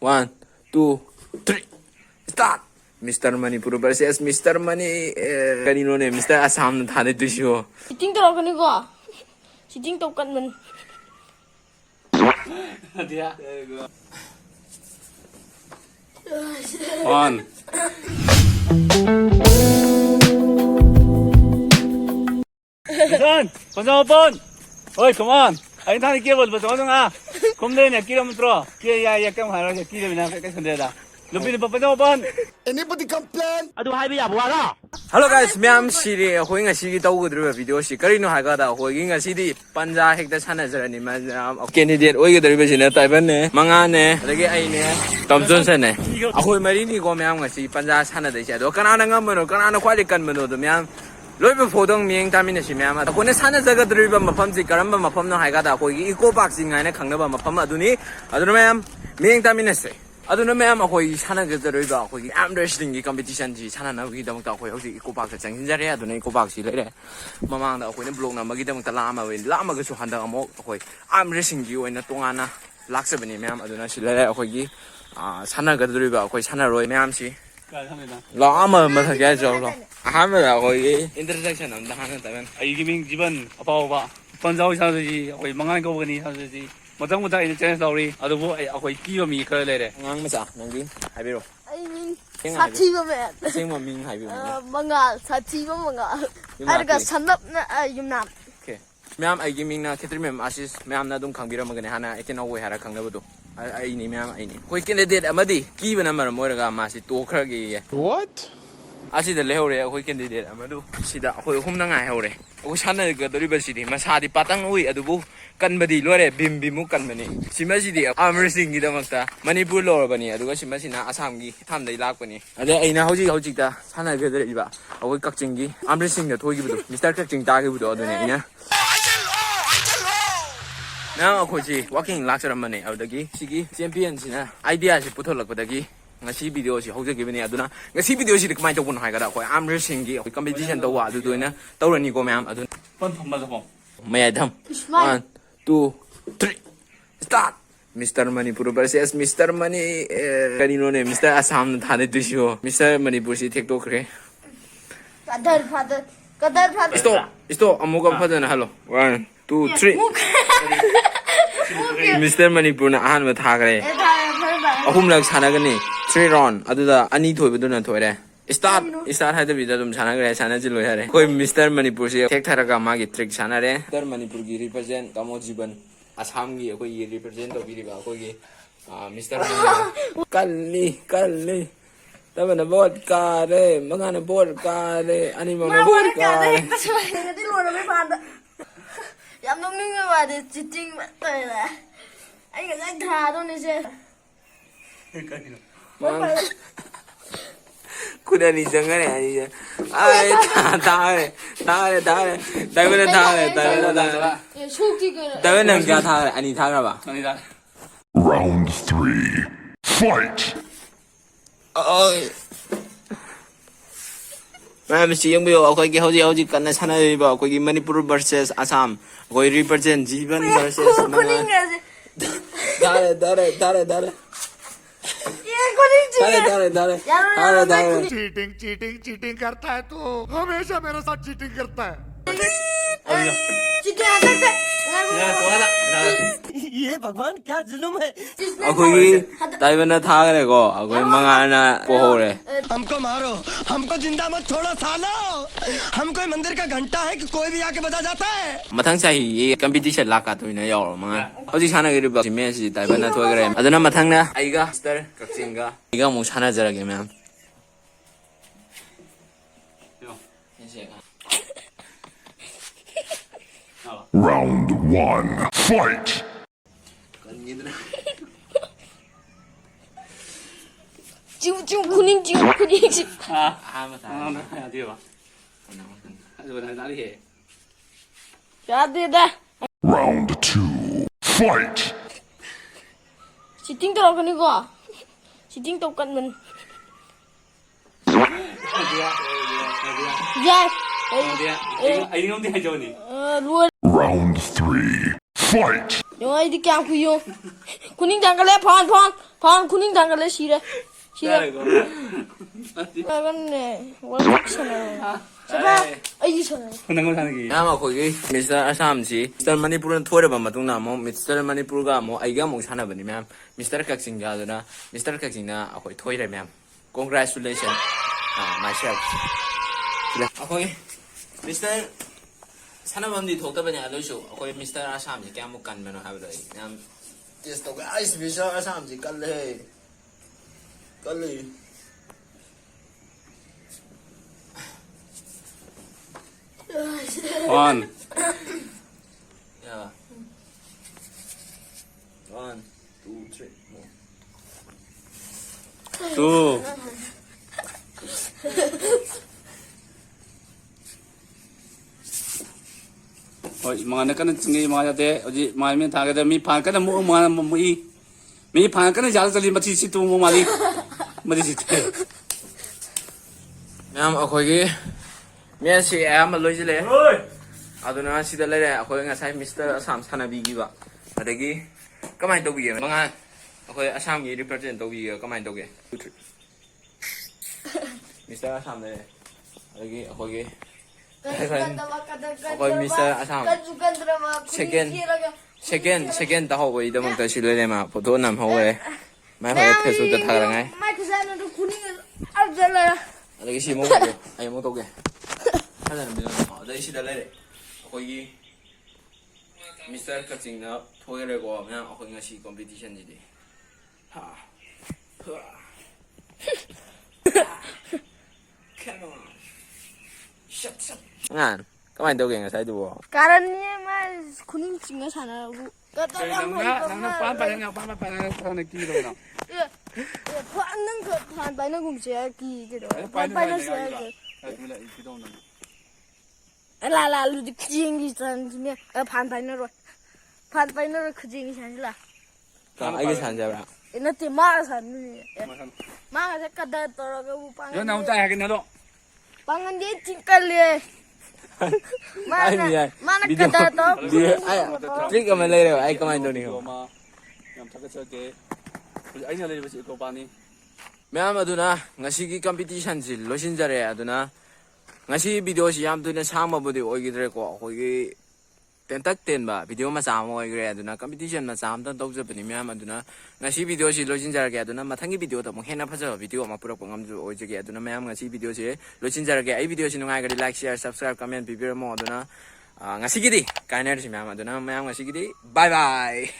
One, two, three, start! Mr. Manipur versus Mr. Mani... kanino ne? Mr. Assam na thane tuisyo. Cheating to ka ni ko. Cheating to kan man. There you go. On. Listen, pasok pon. Oi, come on. Ayun tani kibol, pasok nga. Kumde ne, kilo metro. Kaya ya kam haro ya kilo bina ka sandeda. Lupi ni pasok pon. Anybody complain? Adu hai biya buala. Hello guys, ma'am Siri, hoi nga Siri tau gudru video si karino haga da hoi nga Siri panja hekta chana jarani ma candidate oi gudru be sine Taiwan ne manga ne adagi ai ne Tom Johnson ne ahoi mari ni ko ma'am nga si panja chana da sia do kana ngam mo kana khwali kan mo do ma'am loibe phodong ming tamina si ma'am ko ne chana jaga dru ba mafam si karamba mafam no haga da hoi eco park sing ngai ne khangna ba mafam aduni aduna ma'am ming tamina se aduna ma'am ahoi chana ga dru ba hoi am wrestling gi competition ji chana na gi dam ta hoi hosi eco park chang sin jare aduna eco park si lere mamang da hoi ne blog na magi dam ta lama we lama ga su handa amo hoi am wrestling gi oina tongana laksabani ma'am aduna si lere hoi gi chana ga dru ba hoi chana roi ma'am si lama ma tha ga jo lo ahama da hoi introduction am da han ta ben Ay giming jiban apaw ba. Panjaw sa ji hoi mangan ko gani sa ji. Matang matang in channel story. Adu bo ay hoi kiyo mi khare lere. ngang ma cha nang gi hai biro I mean, Tiếng Ai sachi ba man. sing ma ming hai biro Mga sachi ba mga. Yumnap Arga ni. sanap na yumnap. okay ma'am ai gi ming na khetri ma'am asis ma'am na dum khang bira ma gane hana ekena we hara khang na bu do ai ni ma'am ai ni hoi candidate amadi ki bana mar mo raga ma si to khra gi What? asida lehore hoi candidate amadu sida hoi hum na ngai hore o sana ga dori ba sidi masadi patang ui adubu kanbadi lore bim bimu kanbani sima sidi amr sing gi damakta manipur lor bani aduga sima sina asam gi tham dai lak bani ade aina hoji hoji ta sana ga dori ba hoi kakching gi amr sing ga thoi gi bu mr kakching ta gi bu do adune ina na ko ji walking lecture mane adagi sigi champion sina idea si puthol lak badagi ngasi video si hojage bani aduna ngasi video si kamai to bun hai ga da ko amr sing gi competition to wa adu doina tawrani ko ma'am adun Pon thamba sa po. May Adam. Smile. 1, 2, 3, start! Mr. Manipur versus Mr. Mani... kanino ne? Mr. Assam na thane tuisyo. Mr. Manipur si TikTok re. Kadar father. Kadar father. Stop! Amuka pa na halo. 1, 2, 3. Mr. Manipur na ahan ma thakre. Ahum lag sana gani. 3 round. Aduda ani thoi bu na thoi re. Start hai da bida dum sana gre sana jilo hare. Koi Mr. Manipur se tek tharaga magi trick sana re. Mr. Manipur gi represent kamo jiban Assam gi koi represent to biri ba koi Mr. Manipur kalli tabana bot ka re mangana bot ka re ani mama bot ka re Ngati lora mai panda. Yam nong ning ba de cheating ba tai la. Ai ga sai tha do ni se. kuda ni jangan ani ai tha Ye shoki ga. Tawe nang kya tha ani tha ra ba Ani da. Round 3. Fight! ơi ma'am si yung biyo ako gi hoji kan na sana ba ako gi Manipur versus Assam ako represent Jiban versus Kuning mga ga se. dare Ye kuning ji. dare cheating करता है तू हमेशा मेरे साथ cheating करता है Cheating atak se. Ya, tuwa na. ये भगवान क्या जुलुम है ako gi Taiwan na tha re ko ako mga na po re हमको मारो हमको जिंदा मत छोड़ो सालो हम कोई मंदिर का घंटा है कि कोई भी आके बजा जाता है mathang sahi ye competition la ka to na yaw mga hoji sana gi ba si me si Taiwan na thoi gre aduna mathang na ai ga star kakching ga iga mu sana jara ge ma'am Round 1. Fight! Cium kuning ji. Ah, ya dia ba. Adu na na li he. Ya de da. Round 2. Fight! Cheating to ka ni ko. Cheating to kan man. Ya. Dia. Ai ngom dia jo ni. Luar. Round 3. 영아 이디 그냥 구요. 군인 장갈래 반 군인 장갈래 시래. 시래. 나갔네. 월급처럼. 제발. 아이 전에. 혼난 거 사는 게. ꯃꯌꯥꯝ ꯑꯩꯈꯣꯏꯒꯤ mister ꯑꯁꯥꯝꯁꯤ mister ꯃꯅꯤꯄꯨꯔꯅ ꯊꯣꯏꯔꯕ ꯃꯇꯨꯡꯗ ꯑꯃꯨꯛ mister ꯃꯅꯤꯄꯨꯔꯒ ꯑꯃꯨꯛ ꯑꯩꯒ ꯑꯃꯨꯛ ꯁꯥꯟꯅꯕꯅꯤ ꯃꯌꯥꯝ ꯃꯤꯁꯇꯔ ꯀꯛꯆꯤꯡꯒ ꯑꯗꯨꯅ ꯃꯤꯁꯇꯔ ꯀꯛꯆꯤꯡꯅ ꯑꯩꯈꯣꯏ ꯊꯣꯏꯔꯦ ꯃꯌꯥꯝ ꯀꯣꯡꯒ꯭ꯔꯦꯆꯨꯂꯦꯁꯟ ꯃꯥꯏꯁꯦꯜ ꯑꯩꯈꯣꯏ ꯃꯤꯁꯇꯔ ꯁꯥꯟꯅꯐꯝꯗꯤ ꯊꯣꯛꯇꯕꯅꯤ ꯑꯗꯨꯏꯁꯨ ꯑꯩꯈꯣꯏ ꯃꯤꯁꯇꯔ ꯑꯁꯥꯝꯁꯤ ꯀꯌꯥꯃꯨꯛ ꯀꯟꯕꯅꯣ ꯍꯥꯏꯕꯗꯣ ꯑꯩ ꯃꯌꯥꯝ ꯇꯦꯁ ꯇꯧꯒꯦ ꯑꯩꯁ ꯃꯤꯁꯇꯔ ꯑꯁꯥꯝꯁꯤ ꯀꯜꯂꯦ ꯀꯜꯂꯤ One, Yeah. 1, 2, 3, more. two. Mga nakanan singi mga jate, oji mga min thaga da mi phan kana mu mga mi phan kana jal jali mati si tu mu mali mati si te. ꯃꯌꯥꯝ ꯑꯩꯈꯣꯏꯒꯤ ꯃꯦꯠꯁꯁꯤ ꯑꯌꯥꯝꯕ ꯂꯣꯏꯁꯤꯜꯂꯛꯑꯦ ꯑꯗꯨꯅ ꯁꯤꯗ ꯂꯩꯔꯦ ꯑꯩꯈꯣꯏ ꯉꯁꯥꯏ mister Assam ꯁꯥꯟꯅꯕꯤꯈꯤꯕ ꯑꯗꯒꯤ ꯀꯃꯥꯏꯅ ꯇꯧꯕꯤꯒꯦ ꯃꯉꯥꯟ ꯑꯩꯈꯣꯏ ꯑꯁꯥꯝꯒꯤ ꯔꯤꯄ꯭ꯔꯖꯦꯟ ꯇꯧꯕꯤꯒꯦ ꯀꯃꯥꯏꯅ ꯇꯧꯒꯦ ꯃꯤꯁꯇꯔ ꯑꯁꯥꯝ ꯂꯩꯔꯦ ꯑꯗꯒꯤ ꯑꯩꯈꯣꯏꯒꯤ ꯑꯩꯈꯣꯏ ꯃꯤꯁꯇꯔ ꯑꯁꯥꯝ ꯁꯦꯀꯦꯟ ꯇꯥꯍꯧꯕꯒꯤꯗꯃꯛꯇ ꯁꯤ ꯂꯩꯔꯦ ꯃꯥ ꯐꯣꯇꯣ ꯅꯝꯍꯧꯔꯦ ꯃꯥꯏ ꯍꯣꯔꯦꯟ ꯐꯦꯁꯕꯨꯛꯇ ꯊꯥꯒꯠꯂꯉꯥꯏ ꯑꯗꯒꯤ ꯁꯤ ꯑꯃꯨꯛ ꯇꯧꯒꯦ ꯑꯩ ꯑꯃꯨꯛ ꯇꯧꯒꯦ ꯐꯖꯅ ꯕꯤꯗꯤꯑꯣ ꯑꯗꯩ ꯁꯤꯗ ꯂꯩꯔꯦ ꯑꯩꯈꯣꯏꯒꯤ ꯃꯤꯁꯇꯔ ꯀꯛꯆꯤꯡꯅ ꯊꯣꯏꯔꯦꯀꯣ ꯃꯌꯥꯝ ꯑꯩꯈꯣꯏ ꯉꯁꯤ ꯀꯣꯝꯄꯤꯇꯤꯁꯟꯁꯤꯗꯤ ꯉꯥꯟ ꯀꯃꯥꯏꯅ ꯇꯧꯒꯦ ꯉꯁꯥꯏꯗꯨꯕꯣ 까라니 말 군인 중에 사나고. Nang pan pa nang pan pa nang kilo na. 반는 그 반반은 공지야 기기로. 반반은 써야 돼. Wala ikito na. 라라 루디 크징이 산지면 반반으로 반반으로 크징이 산지라. ꯑꯩꯒꯤ ꯁꯥꯟꯖꯕ꯭ꯔꯥ 이너티 마가 산니. 마가 색깔다 떨어가고 빵. Yo na unta hakin na do. 빵은 데 찡깔래. 마나 까다 더. Trick ꯑꯃ ꯂꯩꯔꯦꯕ ꯑꯩ ꯀꯃꯥꯏꯅ ꯇꯧꯅꯤ Ma yam thakachake. Ai na le basi ko pani. ꯃꯌꯥꯝ ꯑꯗꯨꯅ ꯉꯁꯤꯒꯤ ꯀꯝꯄꯤꯇꯤꯁꯟꯁꯤ ꯂꯣꯏꯁꯤꯟꯖꯔꯦ ꯑꯗꯨꯅ ꯉꯁꯤ ꯚꯤꯗꯤꯑꯣꯁꯤ ꯌꯥꯝ ꯊꯨꯅ ꯁꯥꯡꯕꯕꯨꯗꯤ ꯑꯣꯏꯈꯤꯗ꯭ꯔꯦꯀꯣ ꯑꯩꯈꯣꯏꯒꯤ ꯇꯦꯟꯇꯛ ꯇꯦꯟꯕ ꯚꯤꯗꯤꯑꯣ ꯃꯆꯥ ꯑꯃ ꯑꯣꯏꯈ꯭ꯔꯦ ꯑꯗꯨꯅ ꯀꯝꯄꯤꯇꯤꯁꯟ ꯃꯆꯥ ꯑꯃꯇꯪ ꯇꯧꯖꯕꯅꯤ ꯃꯌꯥꯝ ꯑꯗꯨꯅ ꯉꯁꯤ ꯚꯤꯗꯤꯑꯣꯁꯤ ꯂꯣꯏꯁꯤꯟꯖꯔꯒꯦ ꯑꯗꯨꯅ ꯃꯊꯪꯒꯤ ꯚꯤꯗꯤꯑꯣꯗ ꯑꯃꯨꯛ ꯍꯦꯟꯅ ꯐꯖꯕ ꯚꯤꯗꯤꯑꯣ ꯑꯃ ꯄꯨꯔꯛꯄ ꯉꯝꯖꯕ ꯑꯣꯏꯖꯒꯦ ꯑꯗꯨꯅ ꯃꯌꯥꯝ ꯉꯁꯤ ꯚꯤꯗꯤꯑꯣꯁꯤ ꯂꯣꯏꯁꯤꯟꯖꯔꯒꯦ ꯑꯩ ꯚꯤꯗꯤꯑꯣꯁꯤ ꯅꯨꯡꯉꯥꯏꯒꯗꯤ ꯂꯥꯏꯛ ꯁꯤꯌꯔ ꯁꯕꯁꯀ꯭ꯔꯥꯏꯕ ꯀꯃꯦꯟ ꯄꯤꯕꯤꯔꯝꯃꯣ ꯑꯗꯨꯅ ꯉꯁꯤꯒꯤꯗꯤ ꯀꯥꯏꯅꯔꯁꯤ ꯃꯌꯥꯝ ꯑꯗꯨꯅ ꯃꯌꯥꯝ ꯉꯁꯤꯒꯤꯗꯤ ꯕꯥꯏ ꯕꯥꯏ